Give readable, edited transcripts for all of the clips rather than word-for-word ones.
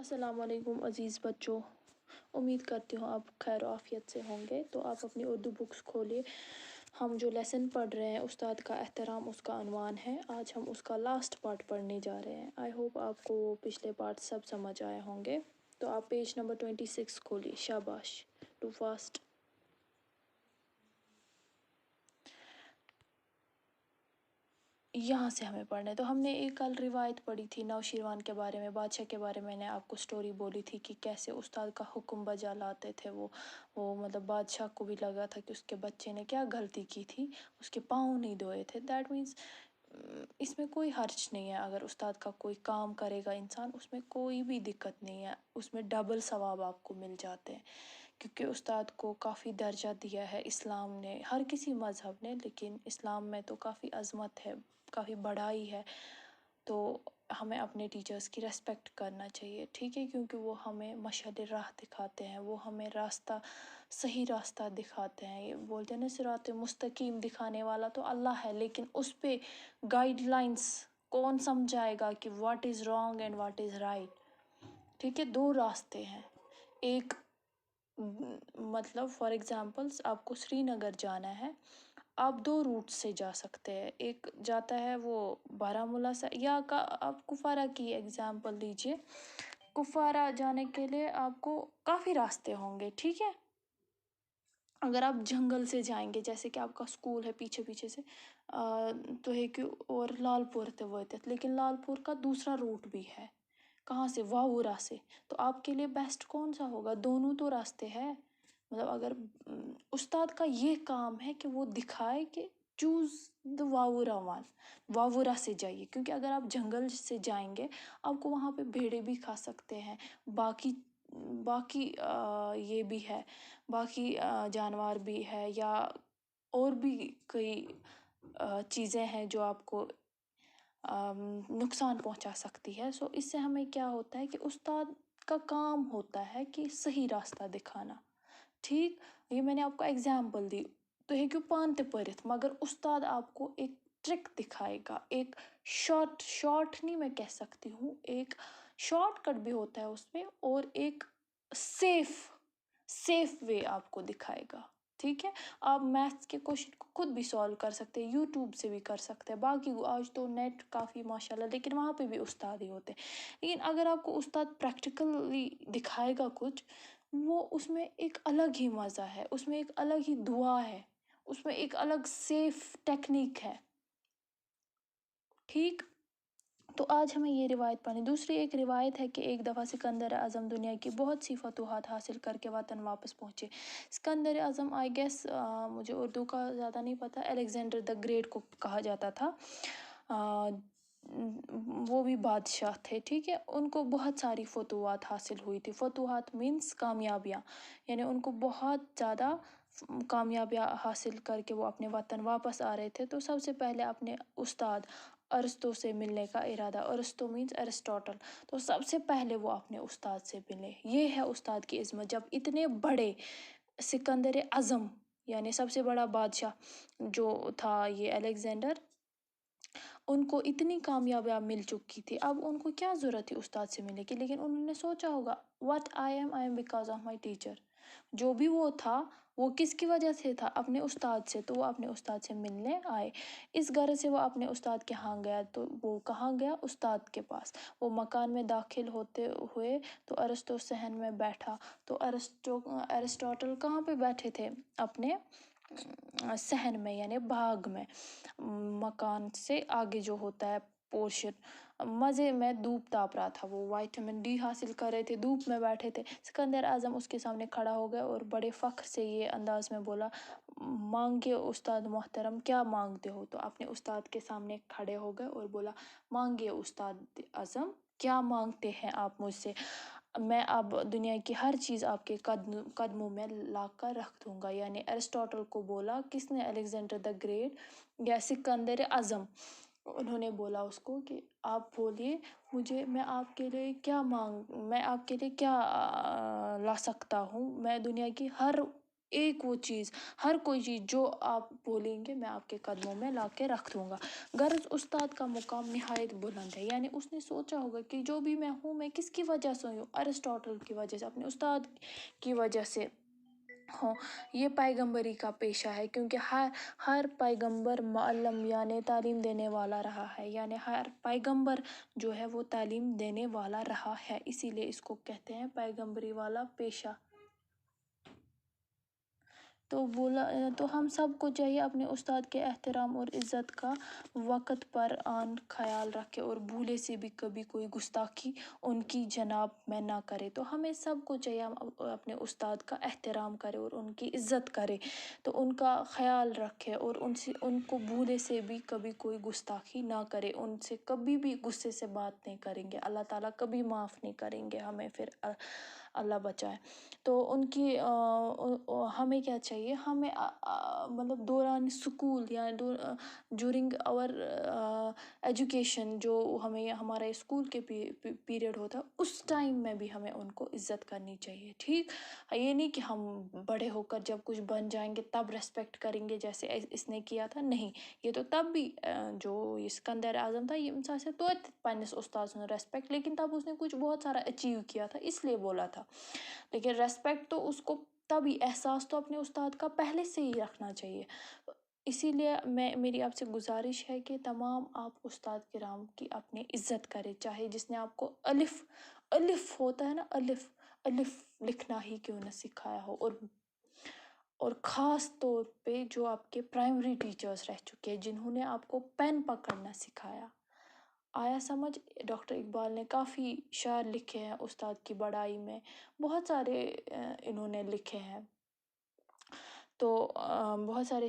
अस्सलाम वालेकुम अज़ीज़ बच्चों। उम्मीद करती हूँ आप खैर आफियत से होंगे। तो आप अपनी उर्दू बुक्स खोलिए। हम जो लेसन पढ़ रहे हैं उस्ताद का एहतराम उसका अनवान है। आज हम उसका लास्ट पार्ट पढ़ने जा रहे हैं। आई होप आपको पिछले पार्ट सब समझ आए होंगे। तो आप पेज नंबर 26 खोलिए। शाबाश, टू फास्ट। यहाँ से हमें पढ़ना है। तो हमने एक कल रिवायत पढ़ी थी नौशीरवान के बारे में, बादशाह के बारे में। मैंने आपको स्टोरी बोली थी कि कैसे उस्ताद का हुक्म बजा लाते थे वो मतलब बादशाह को भी लगा था कि उसके बच्चे ने क्या गलती की थी, उसके पाँव नहीं धोए थे। दैट मीन्स इसमें कोई हर्ज नहीं है। अगर उस्ताद का कोई काम करेगा इंसान, उसमें कोई भी दिक्कत नहीं है, उसमें डबल सवाब आपको मिल जाते हैं। क्योंकि उस्ताद को काफ़ी दर्जा दिया है इस्लाम ने, हर किसी मज़हब ने, लेकिन इस्लाम में तो काफ़ी अज़मत है, काफ़ी बड़ाई है। तो हमें अपने टीचर्स की रेस्पेक्ट करना चाहिए, ठीक है। क्योंकि वो हमें मशाल राह दिखाते हैं, वो हमें रास्ता, सही रास्ता दिखाते हैं। ये बोलते हैं ना, सिरात मुस्तकीम दिखाने वाला तो अल्लाह है, लेकिन उस पे गाइडलाइंस कौन समझाएगा कि what is wrong and what is right. ठीक है, दो रास्ते हैं। एक मतलब फॉर एग्जांपल्स आपको श्रीनगर जाना है, आप दो रूट से जा सकते हैं। एक जाता है वो बारामूला से, या का आप कुफारा की एग्जांपल लीजिए। कुफारा जाने के लिए आपको काफ़ी रास्ते होंगे, ठीक है। अगर आप जंगल से जाएंगे, जैसे कि आपका स्कूल है पीछे पीछे से तो है कि, और लालपुर थे वो थे, लेकिन लालपुर का दूसरा रूट भी है। कहाँ से? वावूरा से। तो आपके लिए बेस्ट कौन सा होगा? दोनों तो रास्ते हैं। मतलब अगर उस्ताद का ये काम है कि वो दिखाए कि चूज़ द वावूरा वन, वावूरा से जाइए। क्योंकि अगर आप जंगल से जाएंगे, आपको वहाँ पे भेड़े भी खा सकते हैं, बाकी बाकी ये भी है, बाकी जानवर भी है, या और भी कई चीज़ें हैं जो आपको नुकसान पहुंचा सकती है। सो इससे हमें क्या होता है कि उस्ताद का काम होता है कि सही रास्ता दिखाना, ठीक। ये मैंने आपको एग्जाम्पल दी। तो है क्यों पानते परित, मगर उस्ताद आपको एक ट्रिक दिखाएगा, एक शॉर्ट शॉर्ट नहीं मैं कह सकती हूँ, एक शॉर्टकट भी होता है उसमें, और एक सेफ सेफ वे आपको दिखाएगा, ठीक है। आप मैथ्स के क्वेश्चन को खुद भी सॉल्व कर सकते हैं, यूट्यूब से भी कर सकते हैं। बाकी आज तो नेट काफ़ी माशाल्लाह, लेकिन वहाँ पे भी उस्ताद ही होते हैं। लेकिन अगर आपको उस्ताद प्रैक्टिकली दिखाएगा कुछ, वो उसमें एक अलग ही मज़ा है, उसमें एक अलग ही दुआ है, उसमें एक अलग सेफ टेक्निक है, ठीक। तो आज हमें ये रिवायत पढ़नी। दूसरी एक रिवायत है कि एक दफ़ा सिकंदर आज़म दुनिया की बहुत सी फतूहात हासिल करके वतन वापस पहुँचे। सिकंदर आज़म आई गेस, मुझे उर्दू का ज़्यादा नहीं पता, अलेक्जेंडर द ग्रेट को कहा जाता था। वो भी बादशाह थे, ठीक है। उनको बहुत सारी फतूहात हासिल हुई थी। फतूहात मीन्स कामयाबियाँ, यानी उनको बहुत ज़्यादा कामयाबियाँ हासिल करके वो अपने वतन वापस आ रहे थे। तो सबसे पहले अपने उस्ताद अरस्तु से मिलने का इरादा, अरस्तु मीन्स अरिस्टोटल। तो सबसे पहले वो अपने उस्ताद से मिले। ये है उस्ताद की इज़्ज़त। जब इतने बड़े सिकंदर आज़म, यानी सबसे बड़ा बादशाह जो था ये अलेक्जेंडर, उनको इतनी कामयाबियाँ मिल चुकी थी, अब उनको क्या ज़रूरत थी उस्ताद से मिलने की। लेकिन उन्होंने सोचा होगा, what I am because of my teacher. जो भी वो था, वो किसकी वजह से था? अपने उस्ताद से। तो वो अपने उस्ताद से मिलने आए। इस गर्ज से वो अपने उस्ताद के यहाँ गया। तो वो कहाँ गया? उस्ताद के पास। वो मकान में दाखिल होते हुए तो अरस्तु सहन में बैठा। तो अरिस्टोटल कहाँ पे बैठे थे? अपने सहन में, यानी बाग में, मकान से आगे जो होता है पोर्शन। मज़े में धूप ताप रहा था, वो विटामिन डी हासिल कर रहे थे, धूप में बैठे थे। सिकंदर आज़म उसके सामने खड़ा हो गया और बड़े फ़ख्र से ये अंदाज में बोला, मांगिए उस्ताद मोहतरम, क्या मांगते हो? तो अपने उस्ताद के सामने खड़े हो गए और बोला, मांगिए उस्ताद आज़म, क्या मांगते हैं आप मुझसे? मैं अब दुनिया की हर चीज़ आपके कदमों में ला कर रख दूंगा। यानी अरिस्टोटल को बोला, किसने? अलेक्जेंडर द ग्रेट या सिकंदर आज़म। उन्होंने बोला उसको कि आप बोलिए, मुझे मैं आपके लिए क्या ला सकता हूँ? मैं दुनिया की हर ایک وہ چیز، ہر کوئی چیز جو آپ بولیں گے میں آپ کے قدموں میں لا کے رکھ دوں گا۔ غرض استاد کا مقام نہایت بلند ہے، یعنی اس نے سوچا ہوگا کہ جو بھی میں ہوں میں کس کی وجہ سے ہوں، ارسطاٹل کی وجہ سے، اپنے استاد کی وجہ سے ہوں۔ یہ پیغمبری کا پیشہ ہے، کیونکہ ہر پیغمبر معلم یعنی تعلیم دینے والا رہا ہے، یعنی ہر پیغمبر جو ہے وہ تعلیم دینے والا رہا ہے، اسی لیے اس کو کہتے ہیں پیغمبری والا پیشہ۔ تو ہم سب کو چاہیے اپنے استاد کے احترام اور عزت کا وقت پر آن خیال رکھے اور بھولے سے بھی کبھی کوئی گستاخی ان کی جناب میں نہ کرے۔ تو ہمیں سب کو چاہیے ہم اپنے استاد کا احترام کرے اور ان کی عزت کرے، تو ان کا خیال رکھے اور ان کو بھولے سے بھی کبھی کوئی گستاخی نہ کرے، ان سے کبھی بھی غصے سے بات نہیں کریں گے، اللہ تعالیٰ کبھی معاف نہیں کریں گے ہمیں، پھر اللہ بچائے۔ تو ان کی ہمیں کیا چاہیے، ہمیں مطلب دوران اسکول یا ڈیورنگ آور ایجوکیشن، جو ہمیں ہمارا اسکول کے پیریڈ ہوتا ہے، اس ٹائم میں بھی ہمیں ان کو عزت کرنی چاہیے، ٹھیک۔ یہ نہیں کہ ہم بڑے ہو کر جب کچھ بن جائیں گے تب ریسپیکٹ کریں گے جیسے اس نے کیا تھا، نہیں، یہ تو تب بھی جو اسکندر اعظم تھا یہ انسان سے توتہِ پننس استاد سُنٛد ریسپیکٹ، لیکن تب اس نے کچھ بہت سارا اچیو کیا تھا اس لیے بولا تھا، لیکن ریسپیکٹ تو اس کو تبھی، احساس تو اپنے استاد کا پہلے سے ہی رکھنا چاہیے۔ اسی لیے میری آپ سے گزارش ہے کہ تمام آپ استاد کرام کی اپنی عزت کرے، چاہے جس نے آپ کو الف ہوتا ہے نا، الف لکھنا ہی کیوں نہ سکھایا ہو، اور خاص طور پہ جو آپ کے پرائمری ٹیچرز رہ چکے ہیں جنہوں نے آپ کو پین پکڑنا سکھایا۔ آیا سمجھ؟ ڈاکٹر اقبال نے کافی شعر لکھے ہیں استاد کی بڑائی میں، بہت سارے انہوں نے لکھے ہیں، تو بہت سارے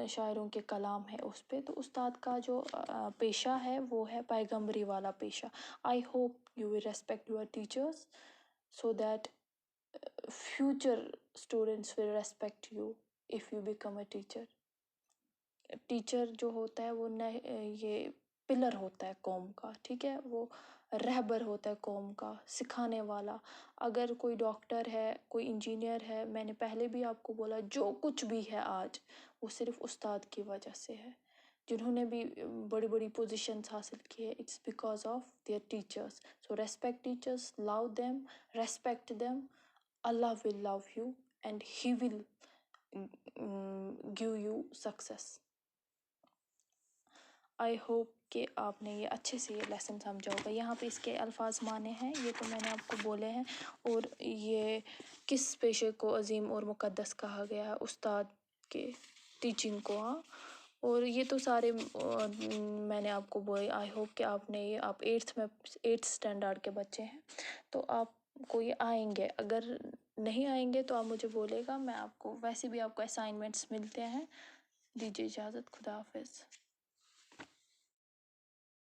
شاعروں کے کلام ہے اس پہ۔ تو استاد کا جو پیشہ ہے وہ ہے پیغمبری والا پیشہ۔ I hope you will respect your teachers so that future students will respect you if you become a teacher۔ Teacher جو ہوتا ہے وہ یہ پلر ہوتا ہے قوم کا، ٹھیک ہے، وہ رہبر ہوتا ہے قوم کا، سکھانے والا۔ اگر کوئی ڈاکٹر ہے، کوئی انجینئر ہے، میں نے پہلے بھی آپ کو بولا، جو کچھ بھی ہے آج وہ صرف استاد کی وجہ سے ہے، جنہوں نے بھی بڑی بڑی پوزیشنز حاصل کی ہے، it's because of their teachers. So respect teachers, love them, respect them, اللہ will love you and he will give you success۔ I hope کہ آپ نے یہ اچھے سے یہ لیسن سمجھا ہوگا۔ یہاں پہ اس کے الفاظ معنی ہیں، یہ تو میں نے آپ کو بولے ہیں، اور یہ کس پیشے کو عظیم اور مقدس کہا گیا ہے، استاد کے ٹیچنگ کو، ہاں، اور یہ تو سارے میں نے آپ کو بولے۔ آئی ہوپ کہ آپ نے یہ، آپ 8th اسٹینڈرڈ کے بچے ہیں تو آپ کو یہ آئیں گے، اگر نہیں آئیں گے تو آپ مجھے بولے گا، میں آپ کو ویسے بھی آپ کو اسائنمنٹس ملتے ہیں۔ دیجیے اجازت، خدا حافظ۔